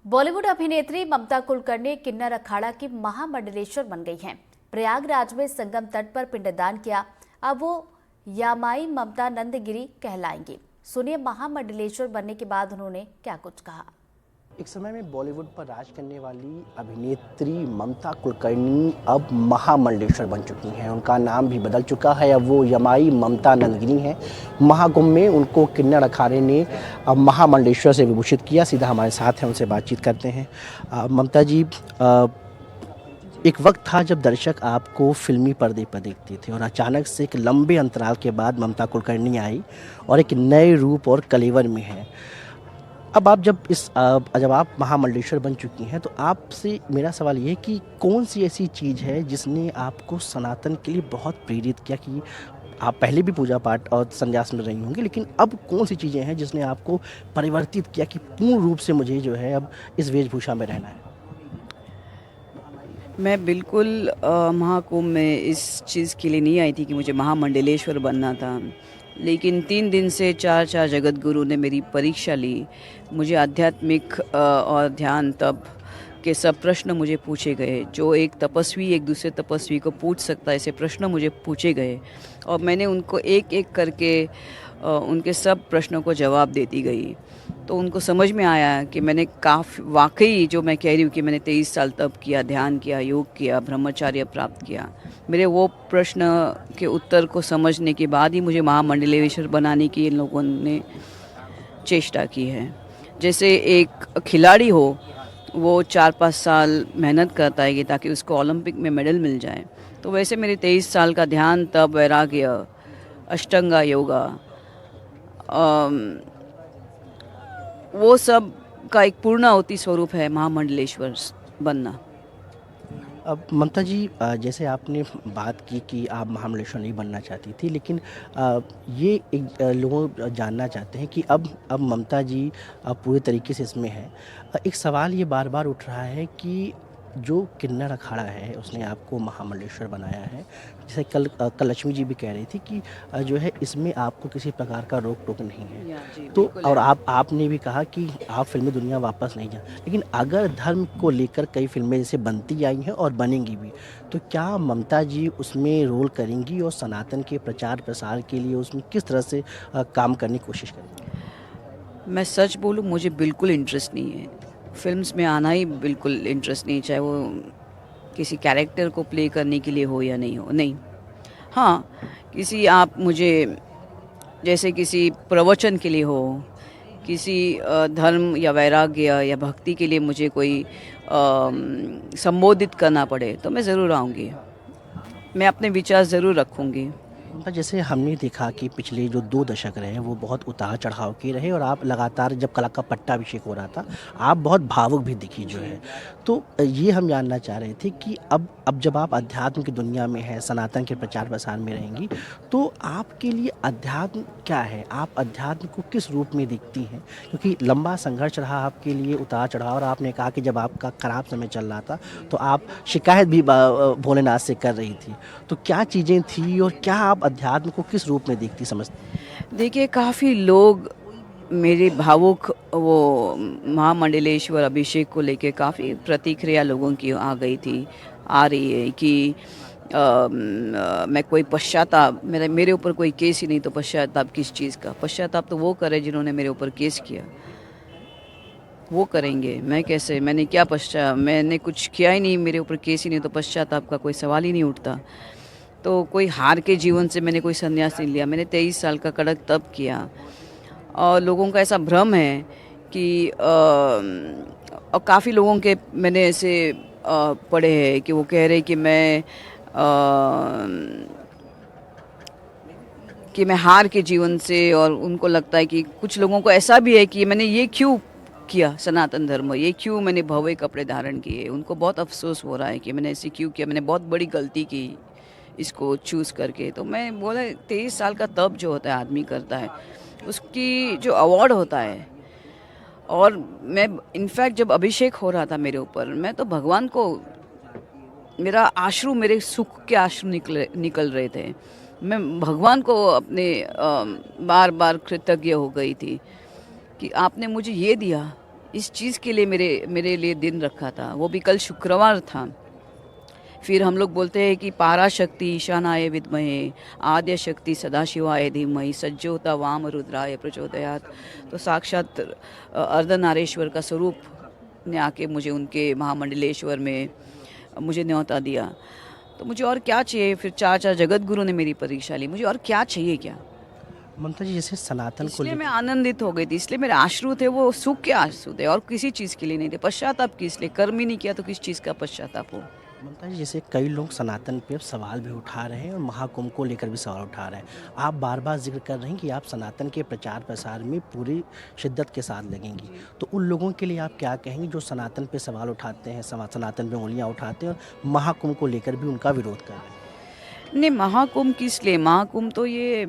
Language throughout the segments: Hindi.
बॉलीवुड अभिनेत्री ममता कुलकर्णी किन्नर अखाड़ा की महामंडलेश्वर बन गई हैं। प्रयागराज में संगम तट पर पिंडदान किया। अब वो यामाई ममता नंदगिरी कहलाएंगी। सुनिए महामंडलेश्वर बनने के बाद उन्होंने क्या कुछ कहा। एक समय में बॉलीवुड पर राज करने वाली अभिनेत्री ममता कुलकर्णी अब महामंडलेश्वर बन चुकी हैं। उनका नाम भी बदल चुका है, अब वो यमाई ममता नंदगिरी हैं। महाकुंभ में उनको किन्नर अखाड़े ने अब महामंडलेश्वर से विभूषित किया। सीधा हमारे साथ हैं, उनसे बातचीत करते हैं। ममता जी, एक वक्त था जब दर्शक आपको फिल्मी पर्दे पर देखते थे और अचानक से एक लंबे अंतराल के बाद ममता कुलकर्णी आई और एक नए रूप और कलेवर में है। अब आप जब आप महामंडलेश्वर बन चुकी हैं, तो आपसे मेरा सवाल ये है कि कौन सी ऐसी चीज़ है जिसने आपको सनातन के लिए बहुत प्रेरित किया कि आप पहले भी पूजा पाठ और संन्यास में रही होंगी, लेकिन अब कौन सी चीज़ें हैं जिसने आपको परिवर्तित किया कि पूर्ण रूप से मुझे जो है अब इस वेशभूषा में रहना है? मैं बिल्कुल महाकुंभ में इस चीज़ के लिए नहीं आई थी कि मुझे महामंडलेश्वर बनना था, लेकिन 3 दिन से चार जगत गुरु ने मेरी परीक्षा ली। मुझे आध्यात्मिक और ध्यान तप के सब प्रश्न मुझे पूछे गए, जो एक तपस्वी एक दूसरे तपस्वी को पूछ सकता है, ऐसे प्रश्न मुझे पूछे गए और मैंने उनको एक एक करके उनके सब प्रश्नों को जवाब देती गई। तो उनको समझ में आया कि मैंने वाकई जो मैं कह रही हूँ कि मैंने 23 साल तप किया, ध्यान किया, योग किया, ब्रह्मचर्य प्राप्त किया। मेरे वो प्रश्न के उत्तर को समझने के बाद ही मुझे महामंडलेश्वर बनाने की इन लोगों ने चेष्टा की है। जैसे एक खिलाड़ी हो, वो 4-5 साल मेहनत करता है कि ताकि उसको ओलंपिक में मेडल मिल जाए, तो वैसे मेरे 23 साल का ध्यान तप वैराग्य अष्टांगा योगा वो सब का एक पूर्णाहुति स्वरूप है महामंडलेश्वर बनना। अब ममता जी, जैसे आपने बात की कि आप महामंडलेश्वर नहीं बनना चाहती थी, लेकिन ये एक लोग जानना चाहते हैं कि अब ममता जी पूरे तरीके से इसमें है। एक सवाल ये बार बार उठ रहा है कि जो किन्नर अखाड़ा है उसने आपको महामंडलेश्वर बनाया है। जैसे कल लक्ष्मी जी भी कह रही थी कि जो है इसमें आपको किसी प्रकार का रोक टोक नहीं है। तो और आपने भी कहा कि आप फिल्मी दुनिया वापस नहीं जा, लेकिन अगर धर्म को लेकर कई फिल्में जैसे बनती आई हैं और बनेंगी भी, तो क्या ममता जी उसमें रोल करेंगी और सनातन के प्रचार प्रसार के लिए उसमें किस तरह से काम करने की कोशिश करेंगी? मैं सच बोलूँ, मुझे बिल्कुल इंटरेस्ट नहीं है फिल्म्स में आना, ही बिल्कुल इंटरेस्ट नहीं, चाहे वो किसी कैरेक्टर को प्ले करने के लिए हो या नहीं हो। नहीं, हाँ, किसी आप मुझे जैसे किसी प्रवचन के लिए हो, किसी धर्म या वैराग्य या भक्ति के लिए मुझे कोई संबोधित करना पड़े तो मैं ज़रूर आऊँगी, मैं अपने विचार ज़रूर रखूँगी। जैसे हमने देखा कि पिछले जो 2 दशक रहे वो बहुत उतार चढ़ाव के रहे और आप लगातार, जब कला का पट्टाभिषेक हो रहा था, आप बहुत भावुक भी दिखी जो है। तो ये हम जानना चाह रहे थे कि अब जब आप अध्यात्म की दुनिया में हैं, सनातन के प्रचार प्रसार में रहेंगी, तो आपके लिए अध्यात्म क्या है? आप अध्यात्म को किस रूप में देखती हैं? क्योंकि लंबा संघर्ष रहा आपके लिए, उतार चढ़ाव, और आपने कहा कि जब आपका खराब समय चल रहा था तो आप शिकायत भी भोलेनाथ से कर रही थी। तो क्या चीज़ें थी और क्या आप अध्यात्म को किस रूप में देखती समझती? देखिए, काफ़ी लोग मेरे भावुक वो महामंडलेश्वर अभिषेक को लेके काफ़ी प्रतिक्रिया लोगों की आ गई थी, आ रही है कि मैं कोई पश्चाताप, मेरे ऊपर कोई केस ही नहीं, तो पश्चाताप किस चीज़ का? पश्चाताप तो वो करे जिन्होंने मेरे ऊपर केस किया, वो करेंगे। मैं कैसे? मैंने कुछ किया ही नहीं, मेरे ऊपर केस ही नहीं, तो पश्चाताप का कोई सवाल ही नहीं उठता। तो कोई हार के जीवन से मैंने कोई संन्यास नहीं लिया। मैंने 23 साल का कड़क तप किया और लोगों का ऐसा भ्रम है कि और काफ़ी लोगों के मैंने ऐसे पढ़े हैं कि वो कह रहे कि मैं हार के जीवन से, और उनको लगता है कि कुछ लोगों को ऐसा भी है कि मैंने ये क्यों किया सनातन धर्म, ये क्यों मैंने भव्य कपड़े धारण किए। उनको बहुत अफसोस हो रहा है कि मैंने ऐसे क्यों किया, मैंने बहुत बड़ी गलती की इसको चूज़ करके। तो मैं बोला, 23 साल का तप जो होता है आदमी करता है, उसकी जो अवार्ड होता है, और मैं इनफैक्ट जब अभिषेक हो रहा था मेरे ऊपर, मैं तो भगवान को, मेरे सुख के आंसू निकल रहे थे। मैं भगवान को बार बार कृतज्ञ हो गई थी कि आपने मुझे ये दिया इस चीज़ के लिए मेरे लिए दिन रखा था, वो भी कल शुक्रवार था। फिर हम लोग बोलते हैं कि पाराशक्ति ईशानाय विद्महे आद्य शक्ति सदाशिवाय धीमहि सज्जोता वाम रुद्राय प्रचोदयात। तो साक्षात अर्धनारेश्वर का स्वरूप ने आके मुझे उनके महामंडलेश्वर में मुझे न्योता दिया। तो मुझे और क्या चाहिए? फिर चार जगत गुरु ने मेरी परीक्षा ली, मुझे और क्या चाहिए क्या? ममता जी, जैसे सनातन को इसलिए मैं लेकर आनंदित हो गई थी, इसलिए मेरे आश्रु थे वो सुख के आश्रु थे और किसी चीज़ के लिए नहीं थे। पश्चाताप किस लिए? कर्म ही नहीं किया तो किस चीज़ का पश्चाताप हो? ममता जी, जैसे कई लोग सनातन पे अब सवाल भी उठा रहे हैं और महाकुंभ को लेकर भी सवाल उठा रहे हैं। आप बार बार जिक्र कर रहे हैं कि आप सनातन के प्रचार प्रसार में पूरी शिद्दत के साथ लगेंगी, तो उन लोगों के लिए आप क्या कहेंगी जो सनातन पे सवाल उठाते हैं, सनातन पे उंगलियां उठाते हैं और महाकुंभ को लेकर भी उनका विरोध कर रहे हैं? नहीं, महाकुंभ किस लिए? महाकुंभ तो ये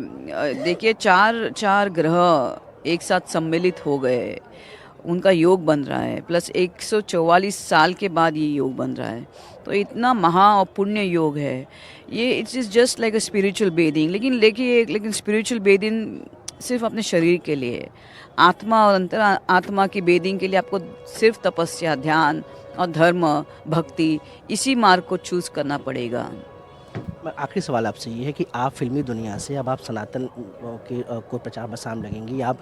देखिए चार ग्रह एक साथ सम्मिलित हो गए, उनका योग बन रहा है, प्लस 144 साल के बाद ये योग बन रहा है। तो इतना महा और पुण्य योग है ये। It's is just like a spiritual bathing. लेकिन स्पिरिचुअल बेदिंग सिर्फ अपने शरीर के लिए, आत्मा और अंतर आत्मा की बेदिंग के लिए आपको सिर्फ तपस्या, ध्यान और धर्म, भक्ति, इसी मार्ग को चूज़ करना पड़ेगा। आखिरी सवाल आपसे ये है कि आप फिल्मी दुनिया से अब आप सनातन के को प्रचार प्रसार में लगेंगी, आप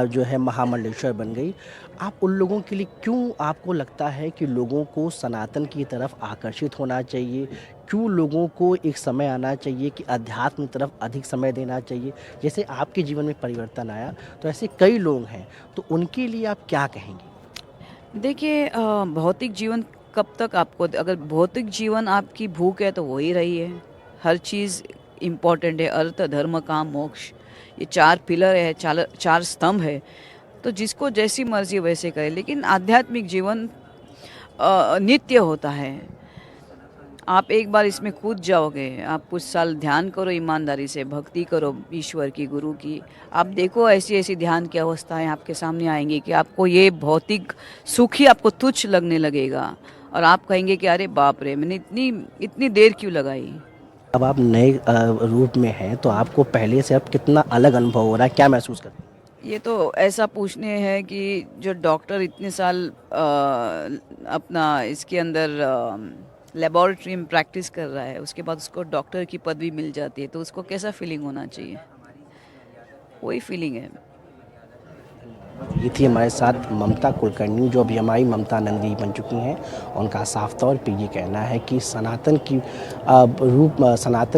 जो है महामंडलेश्वर बन गई। आप उन लोगों के लिए क्यों आपको लगता है कि लोगों को सनातन की तरफ आकर्षित होना चाहिए? क्यों लोगों को एक समय आना चाहिए कि अध्यात्म की तरफ अधिक समय देना चाहिए? जैसे आपके जीवन में परिवर्तन आया, तो ऐसे कई लोग हैं, तो उनके लिए आप क्या कहेंगी? देखिए, भौतिक जीवन कब तक आपको, अगर भौतिक जीवन आपकी भूख है तो वो ही रही है। हर चीज़ इम्पॉर्टेंट है, अर्थ धर्म काम मोक्ष, ये 4 पिलर है, 4 स्तंभ है। तो जिसको जैसी मर्जी वैसे करे, लेकिन आध्यात्मिक जीवन नित्य होता है। आप एक बार इसमें कूद जाओगे, आप कुछ साल ध्यान करो, ईमानदारी से भक्ति करो ईश्वर की, गुरु की, आप देखो ऐसी ऐसी ध्यान की अवस्थाएं आपके सामने आएंगी कि आपको ये भौतिक सुख ही आपको तुच्छ लगने लगेगा और आप कहेंगे कि अरे बाप रे, मैंने इतनी देर क्यों लगाई। अब आप नए रूप में हैं, तो आपको पहले से अब कितना अलग अनुभव हो रहा है, क्या महसूस करते हैं? ये तो ऐसा पूछने है कि जो डॉक्टर इतने साल अपना इसके अंदर लेबोरेटरी में प्रैक्टिस कर रहा है, उसके बाद उसको डॉक्टर की पदवी मिल जाती है, तो उसको कैसा फीलिंग होना चाहिए? वही फीलिंग है। ये थी हमारे साथ ममता कुलकर्णी, जो अभी हमारी ममता नंदी बन चुकी हैं। उनका साफ तौर पे ये कहना है कि सनातन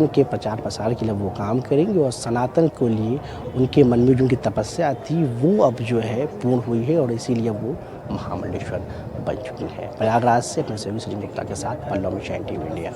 के प्रचार प्रसार के लिए वो काम करेंगे और सनातन के लिए उनके मन में जो उनकी तपस्या थी वो अब जो है पूर्ण हुई है और इसीलिए वो महामंडलेश्वर बन चुकी हैं। प्रयागराज से अपने सहयोगी सचिन गुप्ता के साथ पल्लव मिश्रा, NTV इंडिया।